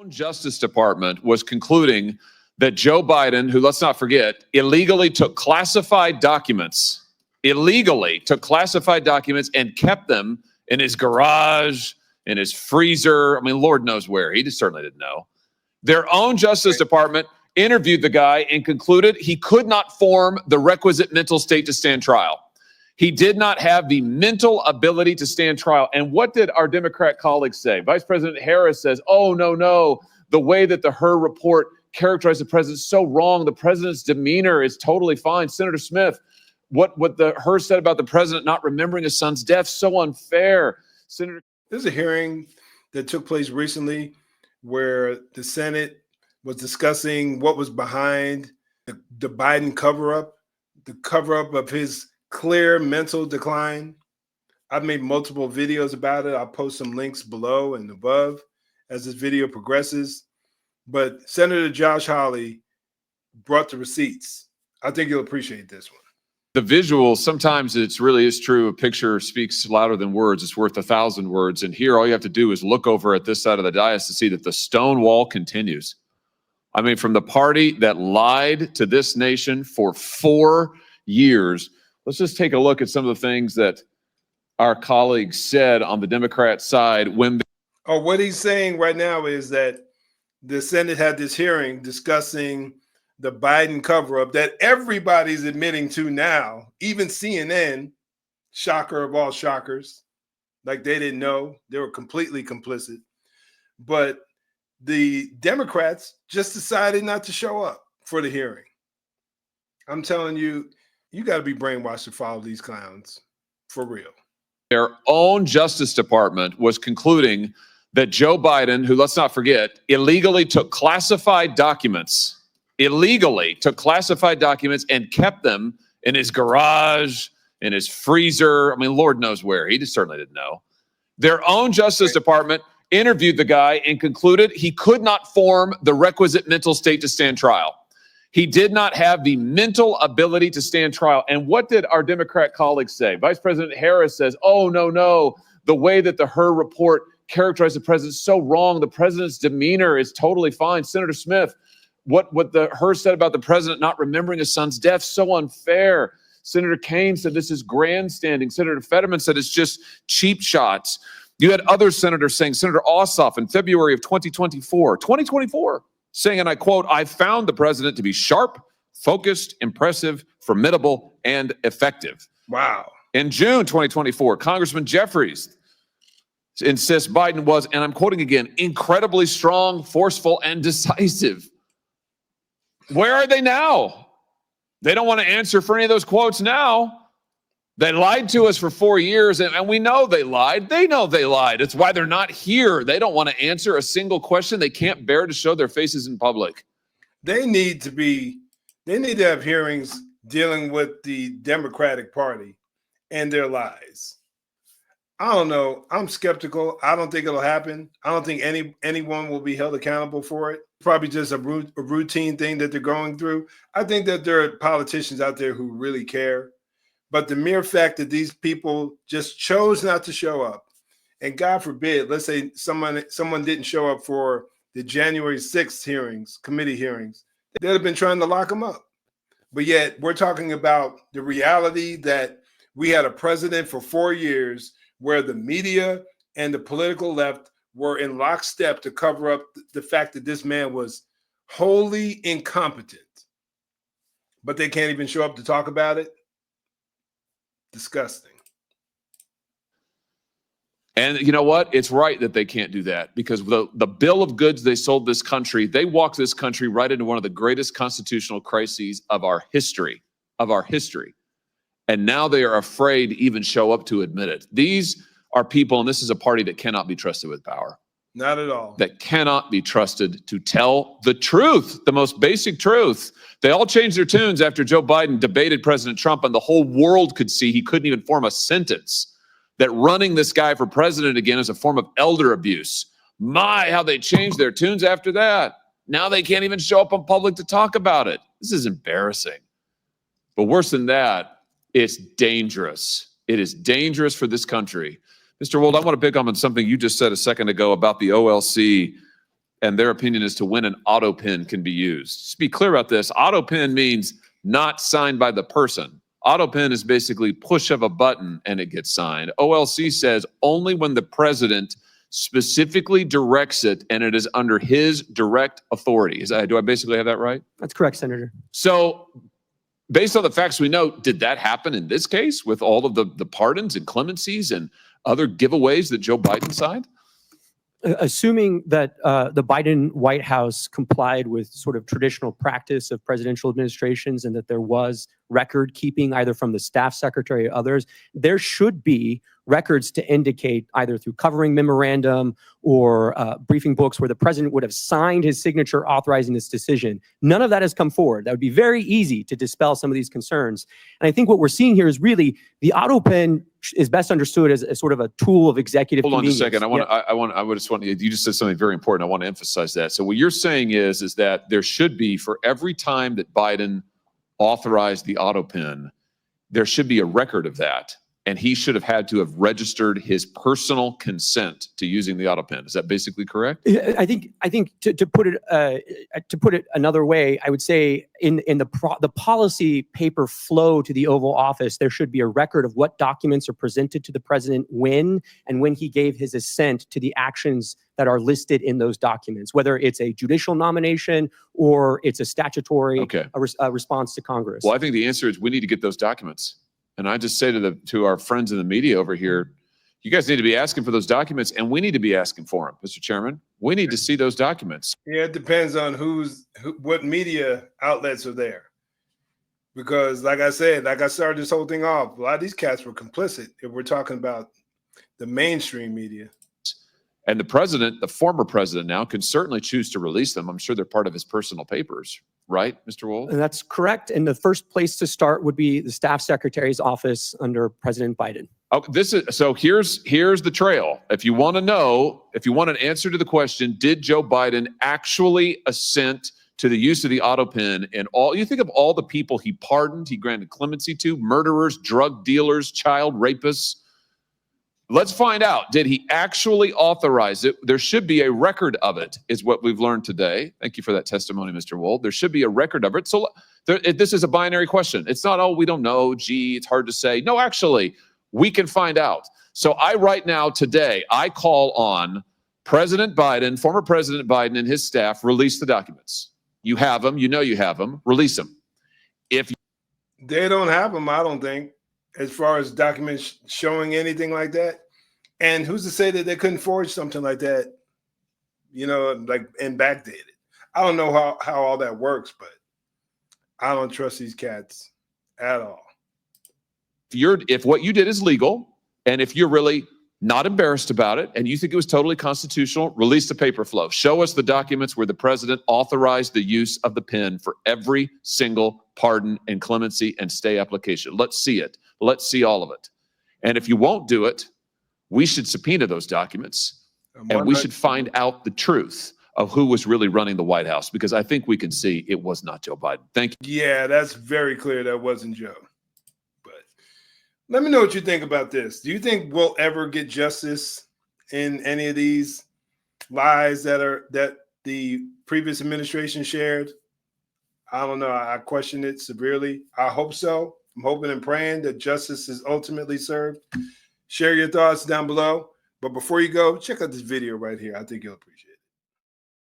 Justice Department was concluding that Joe Biden, who, let's not forget, illegally took classified documents and kept them in his garage, in his freezer. I mean, Lord knows where. He just certainly didn't know. Their own Justice Department interviewed the guy and concluded he could not form the requisite mental state to stand trial. He did not have the mental ability to stand trial. And what did our Democrat colleagues say? Vice President Harris says, oh, no, the way that the Hur report characterized the president is so wrong. The president's demeanor is totally fine. Senator Smith, what the Hur said about the president not remembering his son's death, so unfair. Senator, there's a hearing that took place recently where the Senate was discussing what was behind the Biden cover-up, the cover-up of his clear mental decline. I've made multiple videos about it. I'll post some links below and above as this video progresses. But Senator Josh Hawley brought the receipts. I think you'll appreciate this one. The visual, sometimes it really is true. A picture speaks louder than words. It's worth 1,000 words. And here, all you have to do is look over at this side of the dais to see that the stone wall continues. I mean, from the party that lied to this nation for 4 years, let's just take a look at some of the things that our colleagues said on the Democrat side when. What he's saying right now is that the Senate had this hearing discussing the Biden cover-up that everybody's admitting to now, even CNN, shocker of all shockers, like they didn't know. They were completely complicit. But the Democrats just decided not to show up for the hearing. I'm telling you, you got to be brainwashed to follow these clowns, for real. Their own Justice Department was concluding that Joe Biden, who, let's not forget, illegally took classified documents and kept them in his garage, in his freezer. I mean, Lord knows where. He just certainly didn't know. Their own Justice Department interviewed the guy and concluded he could not form the requisite mental state to stand trial. He did not have the mental ability to stand trial. And what did our Democrat colleagues say? Vice President Harris says, oh, no, the way that the Hur report characterized the president is so wrong. The president's demeanor is totally fine. Senator Smith, what the Hur said about the president not remembering his son's death, so unfair. Senator Kaine said this is grandstanding. Senator Fetterman said it's just cheap shots. You had other senators saying, Senator Ossoff in February of 2024, saying, and I quote, I found the president to be sharp, focused, impressive, formidable, and effective. Wow. In June 2024, Congressman Jeffries insists Biden was, and I'm quoting again, incredibly strong, forceful, and decisive. Where are they now? They don't want to answer for any of those quotes now. They lied to us for 4 years, and we know they lied. They know they lied. It's why they're not here. They don't want to answer a single question. They can't bear to show their faces in public. They need to have hearings dealing with the Democratic Party and their lies. I don't know. I'm skeptical. I don't think it'll happen. I don't think anyone will be held accountable for it. Probably just a routine thing that they're going through. I think that there are politicians out there who really care. But the mere fact that these people just chose not to show up, and God forbid, let's say someone didn't show up for the January 6th committee hearings, they'd have been trying to lock them up. But yet we're talking about the reality that we had a president for 4 years where the media and the political left were in lockstep to cover up the fact that this man was wholly incompetent. But they can't even show up to talk about it. Disgusting. And you know what? It's right that they can't do that because the bill of goods they sold this country, they walked this country right into one of the greatest constitutional crises of our history. And now they are afraid to even show up to admit it. These are people, and this is a party that cannot be trusted with power. Not at all. That cannot be trusted to tell the truth, the most basic truth. They all changed their tunes after Joe Biden debated President Trump, and the whole world could see he couldn't even form a sentence. That running this guy for president again is a form of elder abuse. My, how they changed their tunes after that. Now they can't even show up in public to talk about it. This is embarrassing. But worse than that, it's dangerous. It is dangerous for this country. Mr. Wold, I want to pick up on something you just said a second ago about the OLC and their opinion as to when an auto pen can be used. Just be clear about this. Auto pen means not signed by the person. Auto pen is basically push of a button and it gets signed. OLC says only when the president specifically directs it and it is under his direct authority. Do I basically have that right? That's correct, Senator. So based on the facts we know, did that happen in this case with all of the pardons and clemencies and other giveaways that Joe Biden signed? Assuming that the Biden White House complied with sort of traditional practice of presidential administrations and that there was record keeping either from the staff secretary or others, there should be records to indicate either through covering memorandum or briefing books where the president would have signed his signature authorizing this decision. None of that has come forward. That would be very easy to dispel some of these concerns. And I think what we're seeing here is really the auto pen is best understood as sort of a tool of executive convenience. Hold on just a second. I just want you just said something very important. I want to emphasize that. So what you're saying is that there should be, for every time that Biden authorized the auto pen, there should be a record of that. And he should have had to have registered his personal consent to using the auto pen. Is that basically correct? I think to put it another way, I would say in the policy paper flow to the Oval Office, there should be a record of what documents are presented to the president when he gave his assent to the actions that are listed in those documents, whether it's a judicial nomination or it's a statutory response to Congress. Well, I think the answer is we need to get those documents. And I just say to our friends in the media over here, you guys need to be asking for those documents, and we need to be asking for them, Mr. Chairman. We need to see those documents. Yeah, it depends on what media outlets are there. Because like I said, like I started this whole thing off, a lot of these cats were complicit if we're talking about the mainstream media. And the president, the former president now, can certainly choose to release them. I'm sure they're part of his personal papers. Right, Mr. Wold? And that's correct. And the first place to start would be the staff secretary's office under President Biden. Oh, here's the trail. If you want to know, if you want an answer to the question, did Joe Biden actually assent to the use of the auto pen? And you think of all the people he pardoned, he granted clemency to: murderers, drug dealers, child rapists. Let's find out. Did he actually authorize it? There should be a record of it, is what we've learned today. Thank you for that testimony, Mr. Wold. There should be a record of it. So this is a binary question. It's not, oh, we don't know. Gee, it's hard to say. No, actually, we can find out. So right now, today, I call on President Biden, former President Biden and his staff, release the documents. You have them. You know you have them. Release them. If they don't have them, I don't think, as far as documents showing anything like that. And who's to say that they couldn't forge something like that, like and backdate it? I don't know how all that works, but I don't trust these cats at all. If what you did is legal, and if you're really not embarrassed about it, and you think it was totally constitutional, release the paper flow. Show us the documents where the president authorized the use of the pen for every single pardon and clemency and stay application. Let's see it. Let's see all of it. And if you won't do it, we should subpoena those documents, and we should find out the truth of who was really running the White House, because I think we can see it was not Joe Biden. Thank you. Yeah, that's very clear that wasn't Joe. But let me know what you think about this. Do you think we'll ever get justice in any of these lies that the previous administration shared? I don't know. I question it severely. I hope so. I'm hoping and praying that justice is ultimately served. Share your thoughts down below. But before you go, check out this video right here. I think you'll appreciate it.